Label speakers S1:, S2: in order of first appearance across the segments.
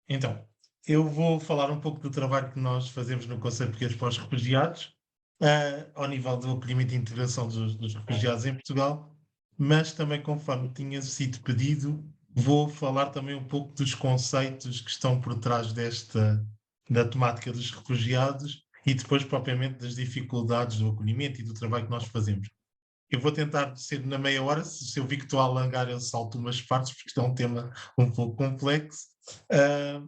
S1: Então, eu vou falar um pouco do trabalho que nós fazemos no Conselho Português para os Refugiados, ao nível do acolhimento e integração dos refugiados em Portugal, mas também, conforme tinha sido pedido, vou falar também um pouco dos conceitos que estão por trás da temática dos refugiados e depois, propriamente, das dificuldades do acolhimento e do trabalho que nós fazemos. Eu vou tentar ser na meia hora, se eu vi que estou a alongar, eu salto umas partes, porque isto é um tema um pouco complexo. Ah,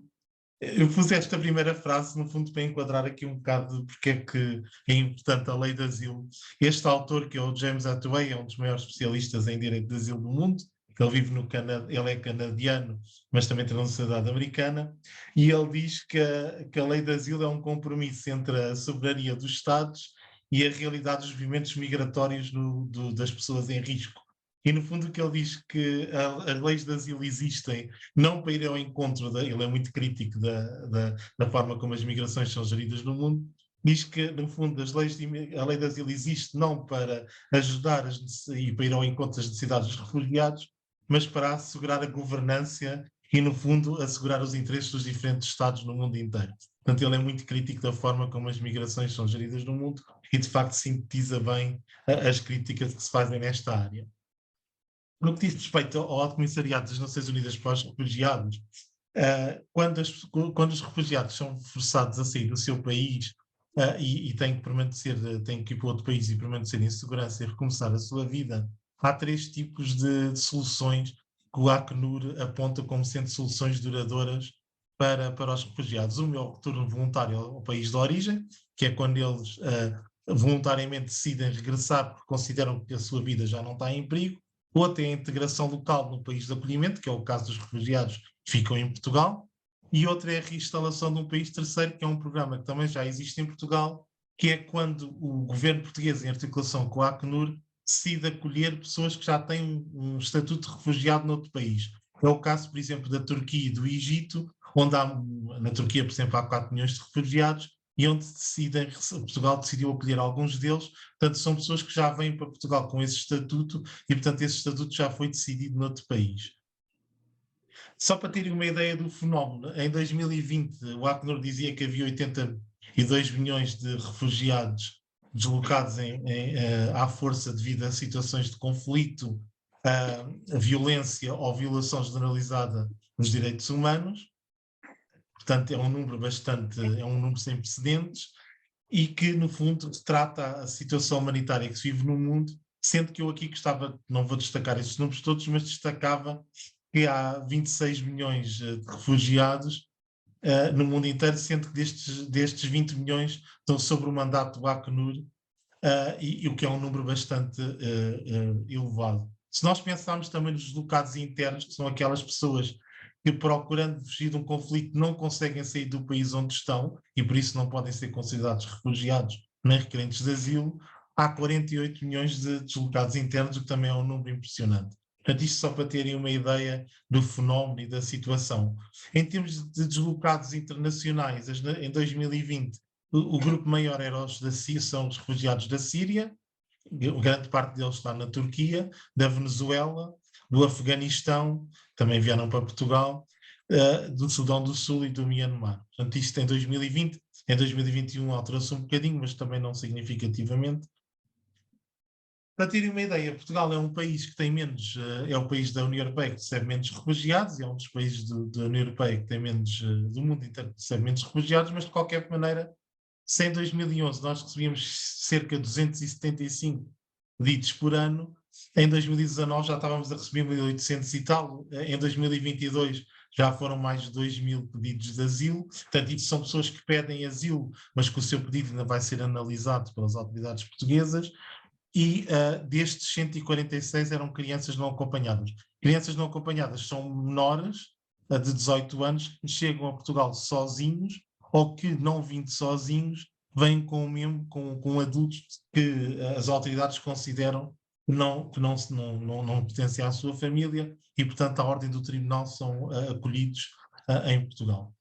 S1: eu pus esta primeira frase, no fundo, para enquadrar aqui um bocado de porque é que é importante a lei de asilo. Este autor, que é o James Attaway, é um dos maiores especialistas em direito de asilo do mundo. Ele vive no Canadá, ele é canadiano, mas também tem nacionalidade americana, e ele diz que a lei de asilo é um compromisso entre a soberania dos Estados e a realidade dos movimentos migratórios das pessoas em risco. E, no fundo, o que ele diz que as leis de asilo existem não para ir ao encontro, ele é muito crítico da forma como as migrações são geridas no mundo, diz que, no fundo, a lei de asilo existe não para ajudar e para ir ao encontro das necessidades dos refugiados, mas para assegurar a governança e, no fundo, assegurar os interesses dos diferentes Estados no mundo inteiro. Portanto, ele é muito crítico da forma como as migrações são geridas no mundo e, de facto, sintetiza bem as críticas que se fazem nesta área. No que diz respeito ao Alto Comissariado das Nações Unidas para os Refugiados, quando os refugiados são forçados a sair do seu país e têm que permanecer, têm que ir para outro país e permanecer em segurança e recomeçar a sua vida, há três tipos de soluções que o Acnur aponta como sendo soluções duradouras para os refugiados. Um é o retorno voluntário ao país de origem, que é quando eles voluntariamente decidem regressar porque consideram que a sua vida já não está em perigo. Outra é a integração local no país de acolhimento, que é o caso dos refugiados que ficam em Portugal, e outra é a reinstalação de um país terceiro, que é um programa que também já existe em Portugal, que é quando o governo português, em articulação com a Acnur, decide acolher pessoas que já têm um estatuto de refugiado noutro país. É o caso, por exemplo, da Turquia e do Egito, onde na Turquia, por exemplo, há 4 milhões de refugiados, e onde Portugal decidiu acolher alguns deles. Portanto, são pessoas que já vêm para Portugal com esse estatuto e, portanto, esse estatuto já foi decidido noutro país. Só para terem uma ideia do fenómeno, em 2020 o Acnur dizia que havia 82 milhões de refugiados deslocados à força devido a situações de conflito, a violência ou violação generalizada dos direitos humanos. Portanto, é um número sem precedentes e que, no fundo, retrata a situação humanitária que se vive no mundo, sendo que eu aqui gostava, não vou destacar esses números todos, mas destacava que há 26 milhões de refugiados no mundo inteiro, sendo que destes 20 milhões estão sob o mandato do Acnur, e o que é um número bastante elevado. Se nós pensarmos também nos deslocados internos, que são aquelas pessoas que, procurando fugir de um conflito, não conseguem sair do país onde estão e por isso não podem ser considerados refugiados nem requerentes de asilo, há 48 milhões de deslocados internos, o que também é um número impressionante. Portanto, isto só para terem uma ideia do fenómeno e da situação. Em termos de deslocados internacionais, em 2020, o grupo maior era os da Síria, são os refugiados da Síria, grande parte deles está na Turquia, da Venezuela, do Afeganistão, também vieram para Portugal, do Sudão do Sul e do Myanmar. Portanto, isto em 2020, em 2021 alterou-se um bocadinho, mas também não significativamente. Para terem uma ideia, Portugal é um país que tem menos, é o país da União Europeia que recebe menos refugiados, é um dos países da União Europeia que tem menos, do mundo inteiro que recebe menos refugiados, mas de qualquer maneira, se em 2011 nós recebíamos cerca de 275 pedidos por ano, em 2019 já estávamos a receber 1.800 e tal, em 2022 já foram mais de 2.000 pedidos de asilo. Portanto, isso são pessoas que pedem asilo, mas que o seu pedido ainda vai ser analisado pelas autoridades portuguesas, e destes 146 eram crianças não acompanhadas. Crianças não acompanhadas são menores de 18 anos que chegam a Portugal sozinhos ou que, não vindo sozinhos, vêm com adultos que as autoridades consideram que não pertencem à sua família e, portanto, à ordem do tribunal são acolhidos em Portugal.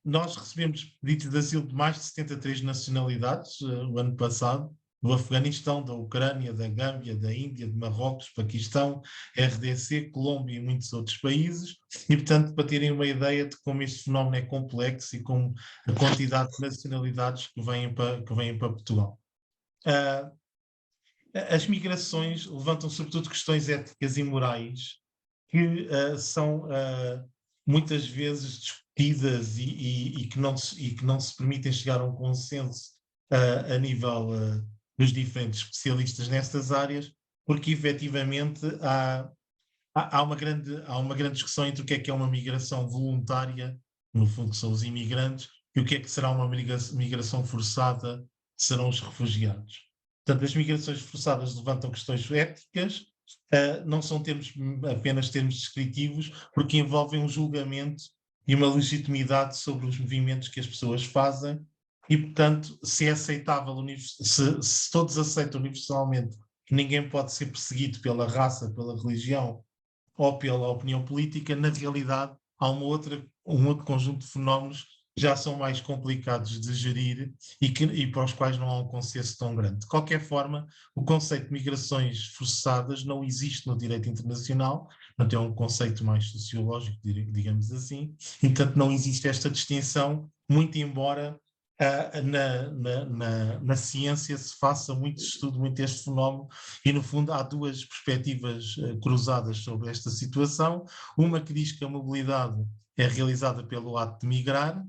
S1: Nós recebemos pedidos de asilo de mais de 73 nacionalidades o ano passado, do Afeganistão, da Ucrânia, da Gâmbia, da Índia, de Marrocos, Paquistão, RDC, Colômbia e muitos outros países, e, portanto, para terem uma ideia de como este fenómeno é complexo e como a quantidade de nacionalidades que vêm para Portugal. Uh, as migrações levantam sobretudo questões éticas e morais que são muitas vezes discutidas e que não se permitem chegar a um consenso a nível dos diferentes especialistas nestas áreas, porque efetivamente há uma grande discussão entre o que é uma migração voluntária, no fundo que são os imigrantes, e o que é que será uma migração forçada, que serão os refugiados. Portanto, as migrações forçadas levantam questões éticas, não são apenas termos descritivos, porque envolvem um julgamento e uma legitimidade sobre os movimentos que as pessoas fazem, e, portanto, se é aceitável, se todos aceitam universalmente que ninguém pode ser perseguido pela raça, pela religião ou pela opinião política, na realidade há um outro conjunto de fenómenos que já são mais complicados de gerir e para os quais não há um consenso tão grande. De qualquer forma, o conceito de migrações forçadas não existe no direito internacional, portanto é um conceito mais sociológico, digamos assim, e portanto não existe esta distinção, muito embora na ciência se faça muito estudo, muito este fenómeno, e no fundo há duas perspectivas cruzadas sobre esta situação. Uma que diz que a mobilidade é realizada pelo ato de migrar,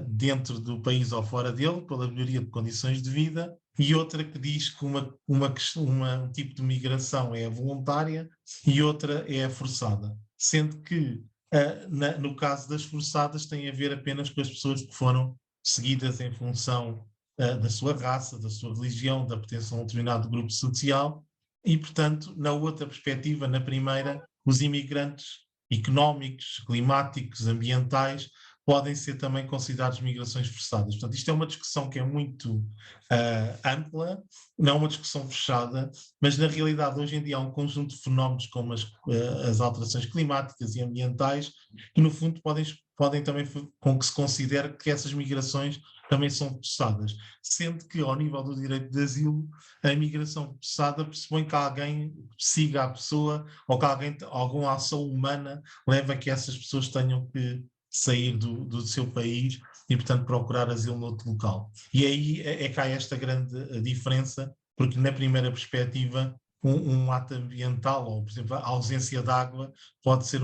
S1: dentro do país ou fora dele, pela melhoria de condições de vida, e outra que diz que um tipo de migração é a voluntária e outra é a forçada. Sendo que, no caso das forçadas, tem a ver apenas com as pessoas que foram seguidas em função da sua raça, da sua religião, da pertença a um determinado grupo social, e, portanto, na outra perspectiva, na primeira, os imigrantes económicos, climáticos, ambientais, podem ser também considerados migrações forçadas. Portanto, isto é uma discussão que é muito ampla, não é uma discussão fechada, mas na realidade hoje em dia há um conjunto de fenómenos como as alterações climáticas e ambientais que no fundo podem também com que se considere que essas migrações também são forçadas, sendo que ao nível do direito de asilo a imigração forçada pressupõe que alguém siga a pessoa ou que alguma ação humana leva a que essas pessoas tenham que sair do seu país e, portanto, procurar asilo noutro local. E aí que há esta grande diferença, porque na primeira perspectiva, um ato ambiental, ou, por exemplo, a ausência de água, pode ser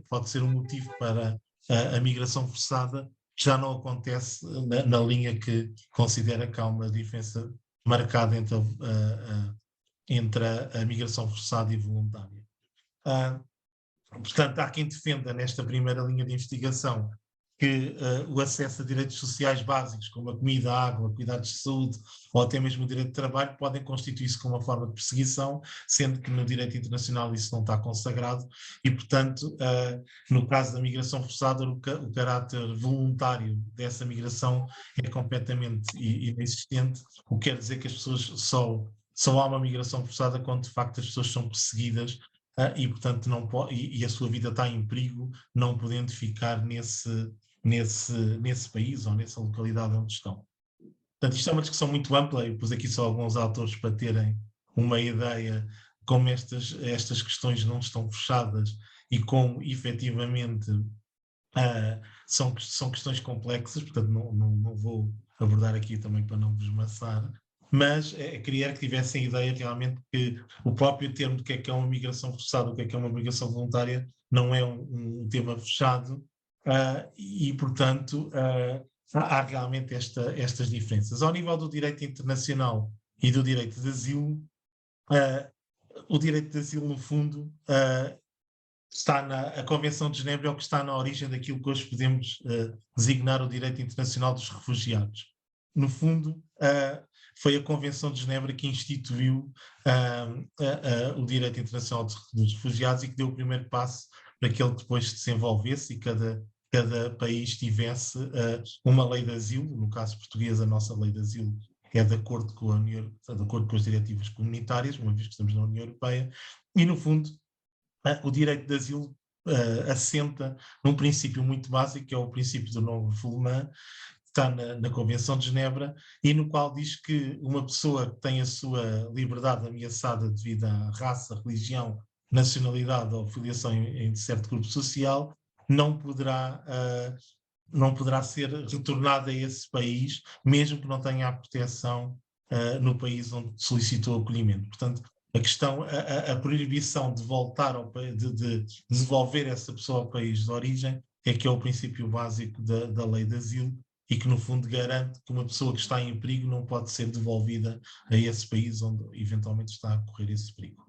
S1: pode ser um motivo para a migração forçada, que já não acontece na linha que considera que há uma diferença marcada entre a migração forçada e voluntária. Portanto, há quem defenda nesta primeira linha de investigação que o acesso a direitos sociais básicos, como a comida, a água, cuidados de saúde ou até mesmo o direito de trabalho, podem constituir-se como uma forma de perseguição, sendo que no direito internacional isso não está consagrado e, portanto, no caso da migração forçada, o caráter voluntário dessa migração é completamente inexistente, o que quer dizer que as pessoas só há uma migração forçada quando de facto as pessoas são perseguidas e, portanto, não e a sua vida está em perigo, não podendo ficar nesse país ou nessa localidade onde estão. Portanto, isto é uma discussão muito ampla, e pus aqui só alguns autores para terem uma ideia como estas questões não estão fechadas e como, efetivamente, são questões complexas, portanto, não vou abordar aqui também para não vos maçar, mas queria que tivessem ideia realmente que o próprio termo do que é uma migração forçada, o que é uma migração voluntária, não é um tema fechado e, portanto, há realmente estas diferenças. Ao nível do direito internacional e do direito de asilo, o direito de asilo, no fundo, a Convenção de Genebra é o que está na origem daquilo que hoje podemos designar o direito internacional dos refugiados. No fundo, foi a Convenção de Genebra que instituiu o direito internacional dos refugiados e que deu o primeiro passo para que ele depois se desenvolvesse e cada país tivesse uma lei de asilo. No caso português, a nossa lei de asilo é de acordo com as diretivas comunitárias, uma vez que estamos na União Europeia, e no fundo o direito de asilo assenta num princípio muito básico, que é o princípio do non-refoulement, está na Convenção de Genebra, e no qual diz que uma pessoa que tem a sua liberdade ameaçada devido à raça, religião, nacionalidade ou filiação em certo grupo social, não poderá, não poderá ser retornada a esse país, mesmo que não tenha a proteção no país onde solicitou acolhimento. Portanto, a questão, a proibição de voltar de devolver essa pessoa ao país de origem é que é o princípio básico da lei de asilo, e que no fundo garante que uma pessoa que está em perigo não pode ser devolvida a esse país onde eventualmente está a correr esse perigo.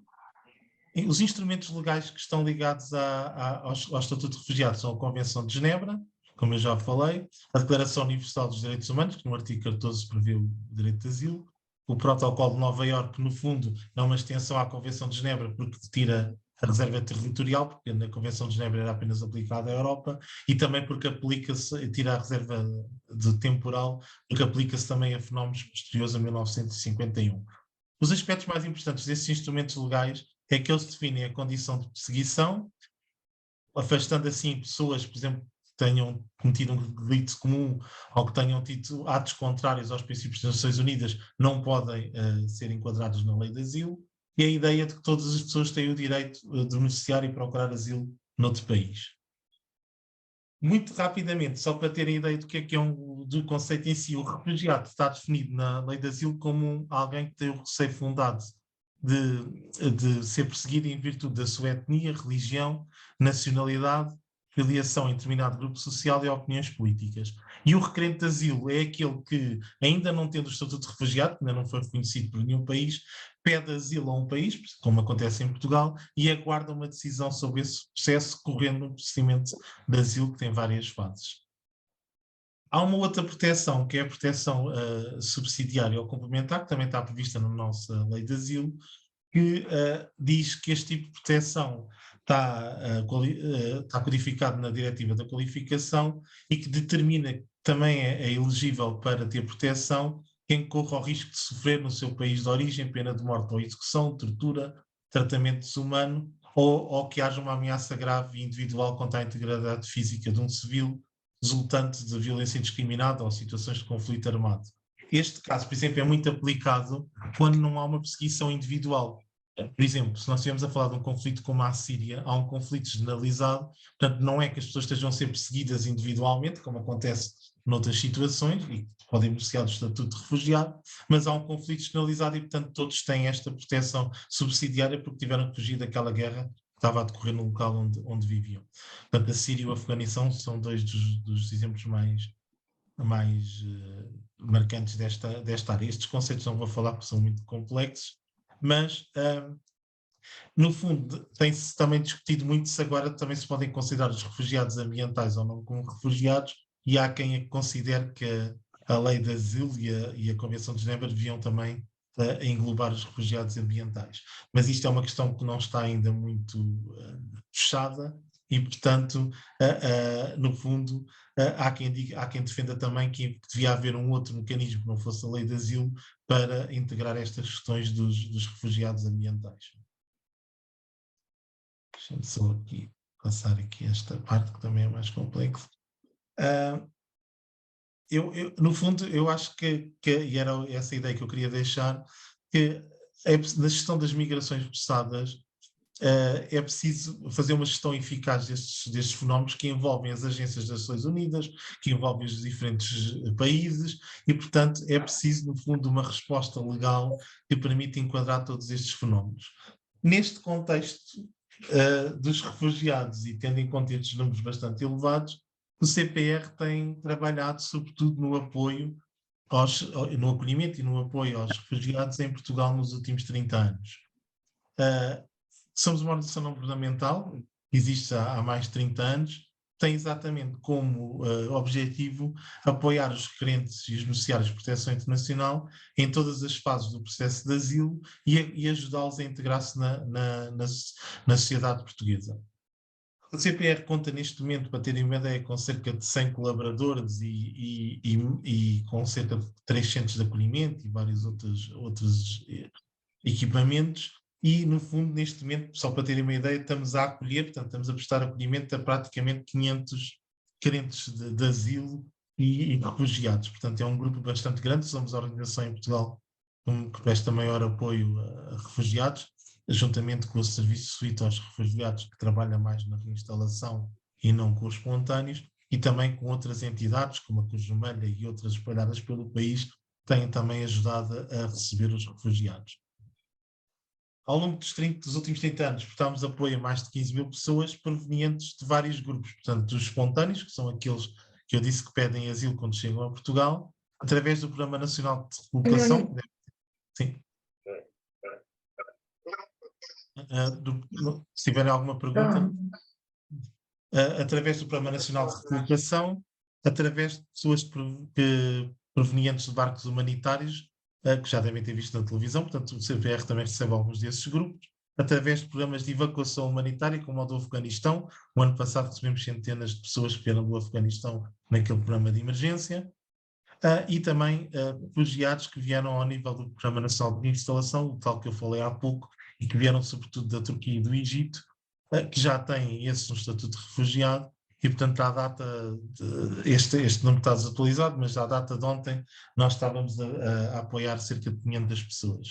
S1: Os instrumentos legais que estão ligados ao Estatuto de Refugiados são a Convenção de Genebra, como eu já falei, a Declaração Universal dos Direitos Humanos, que no artigo 14 prevê o direito de asilo, o Protocolo de Nova Iorque, que no fundo é uma extensão à Convenção de Genebra, porque tira a reserva territorial, porque na Convenção de Genebra era apenas aplicada à Europa, e também porque aplica-se, tira a reserva de temporal, porque aplica-se também a fenómenos posteriores a 1951. Os aspectos mais importantes desses instrumentos legais é que eles definem a condição de perseguição, afastando assim pessoas, por exemplo, que tenham cometido um delito comum ou que tenham tido atos contrários aos princípios das Nações Unidas, não podem ser enquadrados na lei de asilo, e a ideia de que todas as pessoas têm o direito de beneficiar e procurar asilo noutro país. Muito rapidamente, só para terem ideia do que é do conceito em si, o refugiado está definido na lei de asilo como alguém que tem o receio fundado de ser perseguido em virtude da sua etnia, religião, nacionalidade, filiação em determinado grupo social e opiniões políticas. E o requerente de asilo é aquele que, ainda não tendo o estatuto de refugiado, que ainda não foi reconhecido por nenhum país, pede asilo a um país, como acontece em Portugal, e aguarda uma decisão sobre esse processo, correndo um procedimento de asilo que tem várias fases. Há uma outra proteção, que é a proteção subsidiária ou complementar, que também está prevista na nossa lei de asilo, que diz que este tipo de proteção está codificado na Diretiva da Qualificação, e que determina que também é elegível para ter proteção quem corre o risco de sofrer no seu país de origem pena de morte ou execução, tortura, tratamento desumano, ou que haja uma ameaça grave e individual contra a integridade física de um civil, resultante de violência indiscriminada ou situações de conflito armado. Este caso, por exemplo, é muito aplicado quando não há uma perseguição individual. Por exemplo, se nós estivermos a falar de um conflito como a Síria, há um conflito generalizado, portanto, não é que as pessoas estejam a ser perseguidas individualmente, como acontece noutras situações, e podem beneficiar do estatuto de refugiado, mas há um conflito generalizado e, portanto, todos têm esta proteção subsidiária porque tiveram que fugir daquela guerra que estava a decorrer no local onde viviam. Portanto, a Síria e o Afeganistão são dois dos exemplos mais marcantes desta área. Estes conceitos não vou falar porque são muito complexos, mas no fundo tem-se também discutido muito se agora também se podem considerar os refugiados ambientais ou não como refugiados, e há quem considere que a lei de asilo e a Convenção de Genebra deviam também englobar os refugiados ambientais. Mas isto é uma questão que não está ainda muito fechada, e, portanto, no fundo, há quem defenda também que devia haver um outro mecanismo que não fosse a lei de asilo para integrar estas questões dos refugiados ambientais. Deixa-me só aqui passar aqui esta parte que também é mais complexa. No fundo, eu acho e era essa ideia que eu queria deixar, que na gestão das migrações forçadas é preciso fazer uma gestão eficaz destes fenómenos que envolvem as agências das Nações Unidas, que envolvem os diferentes países, e, portanto, é preciso, no fundo, uma resposta legal que permita enquadrar todos estes fenómenos. Neste contexto dos refugiados, e tendo em conta estes números bastante elevados, o CPR tem trabalhado sobretudo no apoio no acolhimento e no apoio aos refugiados em Portugal nos últimos 30 anos. Somos uma organização não governamental, que existe há mais de 30 anos, tem exatamente como objetivo apoiar os requerentes e os beneficiários de proteção internacional em todas as fases do processo de asilo e ajudá-los a integrar-se na sociedade portuguesa. O CPR conta neste momento, para terem uma ideia, com cerca de 100 colaboradores e com cerca de 3 centros de acolhimento e vários outros equipamentos. E, no fundo, neste momento, só para terem uma ideia, estamos a acolher, portanto, estamos a prestar acolhimento a praticamente 500 querentes de asilo e refugiados. Portanto, é um grupo bastante grande, somos a organização em Portugal que presta maior apoio a refugiados, juntamente com o Serviço Suíço aos Refugiados, que trabalha mais na reinstalação e não com os espontâneos, e também com outras entidades, como a Cruz Vermelha e outras espalhadas pelo país, que têm também ajudado a receber os refugiados. Ao longo dos últimos 30 anos, prestámos apoio a mais de 15 mil pessoas provenientes de vários grupos, portanto, dos espontâneos, que são aqueles que eu disse que pedem asilo quando chegam a Portugal, através do Programa Nacional de Recolocação, sim, se tiverem alguma pergunta, através do Programa Nacional de Recolocação, através de pessoas provenientes de barcos humanitários, que já devem ter visto na televisão, portanto o CPR também recebe alguns desses grupos, através de programas de evacuação humanitária, como o do Afeganistão. O ano passado recebemos centenas de pessoas que vieram do Afeganistão naquele programa de emergência, e também refugiados que vieram ao nível do Programa Nacional de Instalação, o tal que eu falei há pouco, e que vieram sobretudo da Turquia e do Egito, que já têm esse um estatuto de refugiado, e portanto à data, este número está desatualizado, mas à data de ontem nós estávamos a apoiar cerca de 500 pessoas.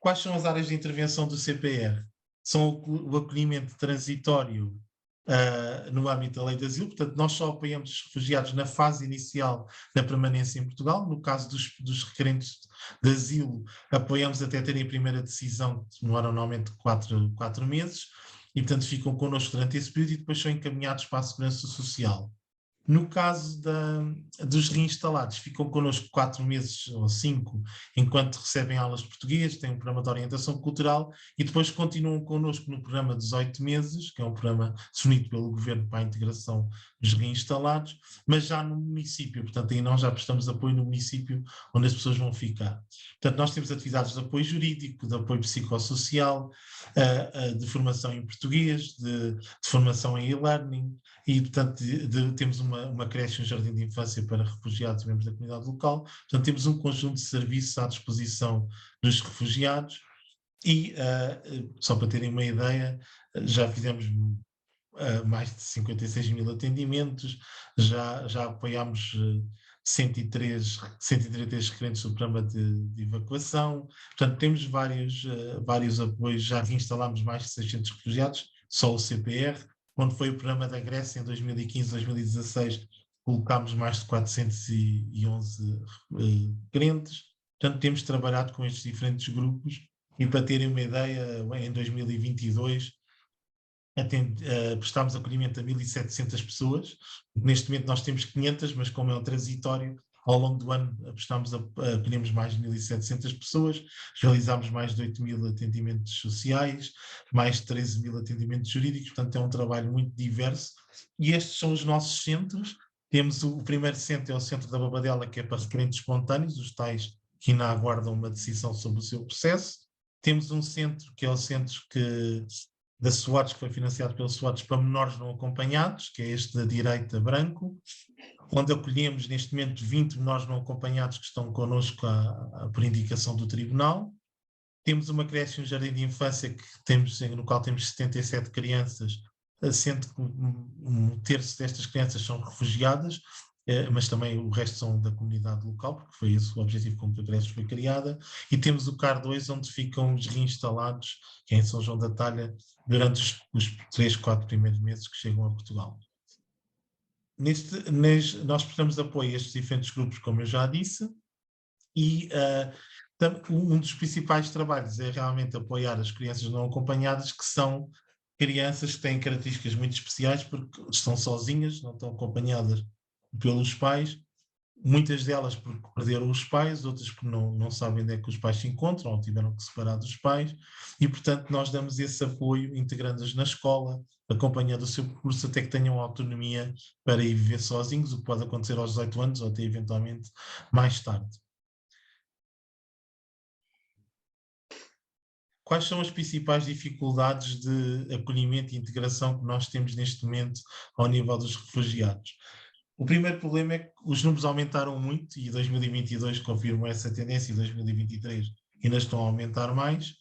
S1: Quais são as áreas de intervenção do CPR? São o acolhimento transitório no âmbito da lei de asilo, portanto nós só apoiamos os refugiados na fase inicial da permanência em Portugal. No caso dos requerentes de asilo, apoiamos até terem a primeira decisão, que demora normalmente 4 meses, e portanto ficam connosco durante esse período e depois são encaminhados para a Segurança Social. No caso dos reinstalados, ficam connosco 4 meses ou 5, enquanto recebem aulas de português, têm um programa de orientação cultural e depois continuam connosco no programa de 18 meses, que é um programa definido pelo Governo para a integração dos reinstalados, mas já no município, portanto aí nós já prestamos apoio no município onde as pessoas vão ficar. Portanto, nós temos atividades de apoio jurídico, de apoio psicossocial, de formação em português, de formação em e-learning, e, portanto, temos uma creche e um jardim de infância para refugiados e membros da comunidade local. Portanto, temos um conjunto de serviços à disposição dos refugiados e, só para terem uma ideia, já fizemos mais de 56 mil atendimentos, já apoiámos 103 requerentes do programa de evacuação. Portanto, temos vários apoios, já reinstalámos mais de 600 refugiados, só o CPR. Quando foi o programa da Grécia em 2015, 2016, colocámos mais de 411 crentes. Portanto, temos trabalhado com estes diferentes grupos e, para terem uma ideia, em 2022 prestámos acolhimento a 1.700 pessoas. Neste momento nós temos 500, mas como é um transitório, ao longo do ano acolhemos mais de 1.700 pessoas, realizámos mais de 8 mil atendimentos sociais, mais de 13 mil atendimentos jurídicos, portanto é um trabalho muito diverso. E estes são os nossos centros. Temos o primeiro centro, é o Centro da Babadela, que é para requerentes espontâneos, os tais que ainda aguardam uma decisão sobre o seu processo. Temos um centro, que é o centro da SWATS, que foi financiado pelo SWATS para menores não acompanhados, que é este da direita branco, onde acolhemos neste momento 20 menores não acompanhados que estão connosco por indicação do tribunal. Temos uma creche e um jardim de infância no qual temos 77 crianças, sendo que um terço destas crianças são refugiadas, mas também o resto são da comunidade local, porque foi esse o objetivo com que a creche foi criada. E temos o CAR 2, onde ficam os reinstalados, que é em São João da Talha, durante os 3, 4 primeiros meses que chegam a Portugal. Nós prestamos apoio a estes diferentes grupos, como eu já disse, e um dos principais trabalhos é realmente apoiar as crianças não acompanhadas, que são crianças que têm características muito especiais, porque estão sozinhas, não estão acompanhadas pelos pais, muitas delas porque perderam os pais, outras porque não sabem onde é que os pais se encontram ou tiveram que separar dos pais, e portanto nós damos esse apoio integrando-as na escola, acompanhando o seu percurso até que tenham autonomia para ir viver sozinhos, o que pode acontecer aos 18 anos ou até eventualmente mais tarde. Quais são as principais dificuldades de acolhimento e integração que nós temos neste momento ao nível dos refugiados? O primeiro problema é que os números aumentaram muito e 2022 confirma essa tendência e 2023 ainda estão a aumentar mais.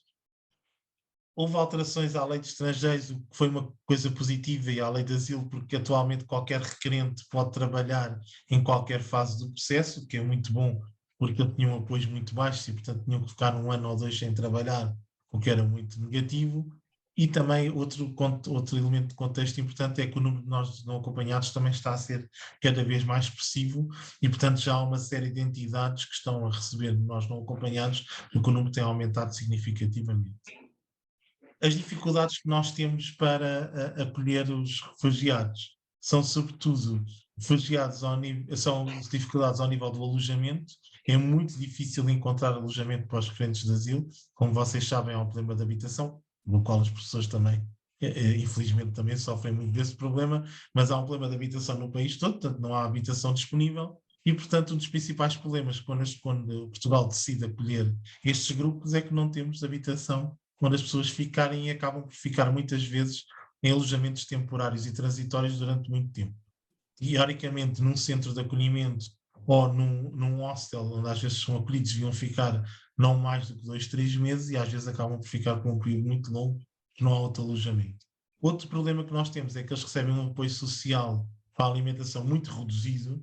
S1: Houve alterações à lei de estrangeiros, o que foi uma coisa positiva, e à lei de asilo, porque atualmente qualquer requerente pode trabalhar em qualquer fase do processo, o que é muito bom, porque ele tinha um apoio muito baixo e, portanto, tinham que ficar um ano ou dois sem trabalhar, o que era muito negativo. E também outro elemento de contexto importante é que o número de nós não acompanhados também está a ser cada vez mais expressivo e, portanto, já há uma série de entidades que estão a receber nós não acompanhados, porque o número tem aumentado significativamente. As dificuldades que nós temos para acolher os refugiados são, sobretudo, são dificuldades ao nível do alojamento. É muito difícil encontrar alojamento para os requerentes de asilo. Como vocês sabem, há um problema de habitação, no qual as pessoas também, infelizmente, também sofrem muito desse problema, mas há um problema de habitação no país todo, portanto, não há habitação disponível. E, portanto, um dos principais problemas quando Portugal decide acolher estes grupos é que não temos habitação onde as pessoas ficarem e acabam por ficar muitas vezes em alojamentos temporários e transitórios durante muito tempo. Teoricamente, num centro de acolhimento ou num hostel, onde às vezes são acolhidos, deviam ficar não mais do que 2, 3 meses e às vezes acabam por ficar por um período muito longo, que não há outro alojamento. Outro problema que nós temos é que eles recebem um apoio social para a alimentação muito reduzido,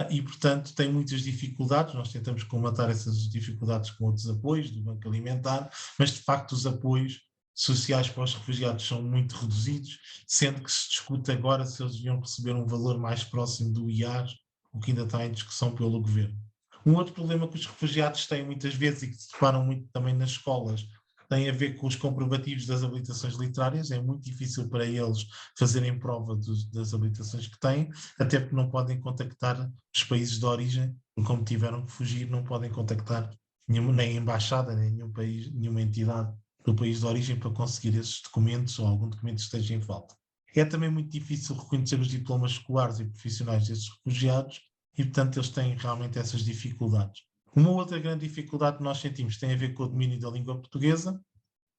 S1: e, portanto, têm muitas dificuldades. Nós tentamos comatar essas dificuldades com outros apoios do Banco Alimentar, mas, de facto, os apoios sociais para os refugiados são muito reduzidos, sendo que se discute agora se eles deviam receber um valor mais próximo do IAS, o que ainda está em discussão pelo governo. Um outro problema que os refugiados têm muitas vezes e que se deparam muito também nas escolas tem a ver com os comprovativos das habilitações literárias. É muito difícil para eles fazerem prova das habilitações que têm, até porque não podem contactar os países de origem, porque como tiveram que fugir, não podem contactar nem a embaixada, nem nenhum país, nenhuma entidade do país de origem para conseguir esses documentos ou algum documento que esteja em falta. É também muito difícil reconhecer os diplomas escolares e profissionais desses refugiados e, portanto, eles têm realmente essas dificuldades. Uma outra grande dificuldade que nós sentimos tem a ver com o domínio da língua portuguesa.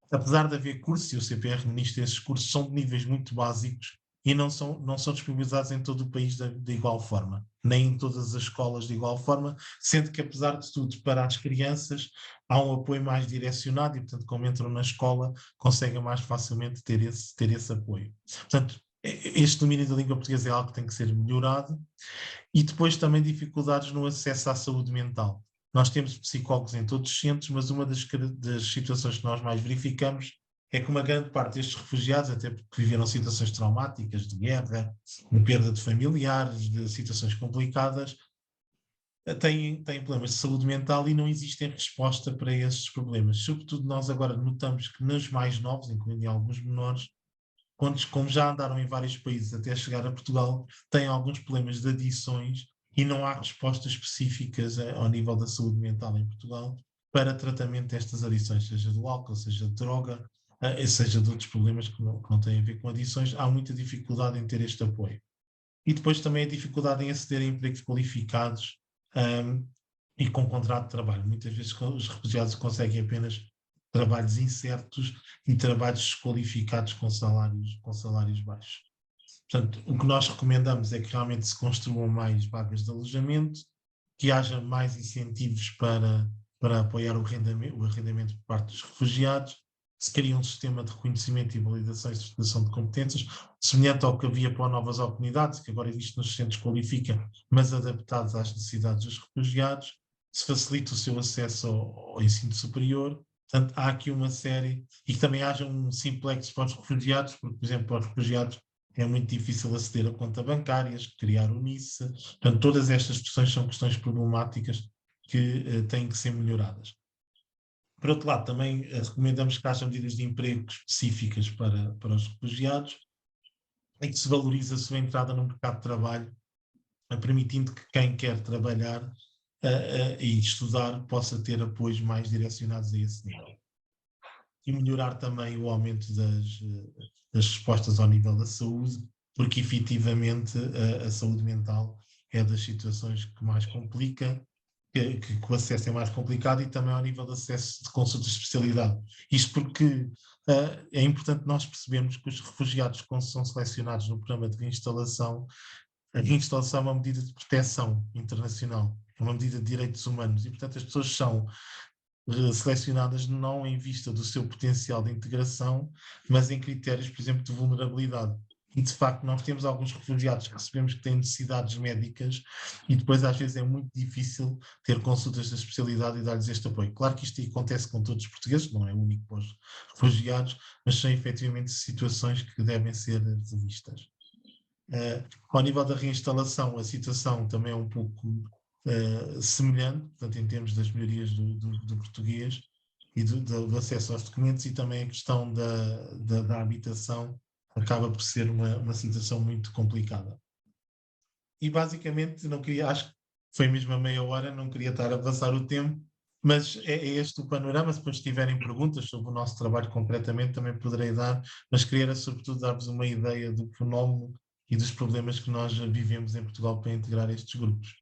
S1: Apesar de haver cursos, e o CPR ministra esses cursos, são de níveis muito básicos e não são disponibilizados em todo o país de igual forma, nem em todas as escolas de igual forma, sendo que, apesar de tudo, para as crianças há um apoio mais direcionado e, portanto, como entram na escola, conseguem mais facilmente ter esse apoio. Portanto, este domínio da língua portuguesa é algo que tem que ser melhorado e depois também dificuldades no acesso à saúde mental. Nós temos psicólogos em todos os centros, mas uma das situações que nós mais verificamos é que uma grande parte destes refugiados, até porque viveram situações traumáticas, de guerra, de perda de familiares, de situações complicadas, têm problemas de saúde mental e não existem resposta para esses problemas. Sobretudo nós agora notamos que nos mais novos, incluindo em alguns menores, como já andaram em vários países até chegar a Portugal, têm alguns problemas de adições e não há respostas específicas ao nível da saúde mental em Portugal para tratamento destas adições, seja do álcool, seja de droga, seja de outros problemas que não têm a ver com adições. Há muita dificuldade em ter este apoio. E depois também a dificuldade em aceder a empregos qualificados, um, e com contrato de trabalho. Muitas vezes os refugiados conseguem apenas trabalhos incertos e trabalhos desqualificados com salários baixos. Portanto, o que nós recomendamos é que realmente se construam mais vagas de alojamento, que haja mais incentivos para apoiar o arrendamento por parte dos refugiados, se cria um sistema de reconhecimento e validação e certificação de competências, semelhante ao que havia para novas oportunidades, que agora existe nos centros qualifica, mas adaptados às necessidades dos refugiados, se facilita o seu acesso ao ensino superior. Portanto, há aqui uma série, e que também haja um simplex para os refugiados, porque, por exemplo, para os refugiados é muito difícil aceder a conta bancárias, criar o NISA. Portanto, todas estas questões são questões problemáticas que têm que ser melhoradas. Por outro lado, também recomendamos que haja medidas de emprego específicas para os refugiados e que se valorize a sua entrada no mercado de trabalho, permitindo que quem quer trabalhar e estudar possa ter apoios mais direcionados a esse nível. E melhorar também o aumento das respostas ao nível da saúde, porque efetivamente a saúde mental é das situações que mais complica, que o acesso é mais complicado e também ao nível de acesso de consulta de especialidade. Isto porque é importante nós percebermos que os refugiados, quando são selecionados no programa de reinstalação, a reinstalação é uma medida de proteção internacional, é uma medida de direitos humanos e, portanto, as pessoas são selecionadas não em vista do seu potencial de integração, mas em critérios, por exemplo, de vulnerabilidade. E, de facto, nós temos alguns refugiados que recebemos que têm necessidades médicas e depois, às vezes, é muito difícil ter consultas de especialidade e dar-lhes este apoio. Claro que isto acontece com todos os portugueses, não é único para os refugiados, mas são efetivamente situações que devem ser revistas. Ao nível da reinstalação, a situação também é um pouco semelhante, portanto, em termos das melhorias do português e do acesso aos documentos, e também a questão da habitação acaba por ser uma situação muito complicada. E basicamente, não queria, acho que foi mesmo a meia hora, não queria estar a passar o tempo, mas é este o panorama. Se depois tiverem perguntas sobre o nosso trabalho concretamente, também poderei dar, mas queria era, sobretudo dar-vos uma ideia do fenómeno e dos problemas que nós vivemos em Portugal para integrar estes grupos.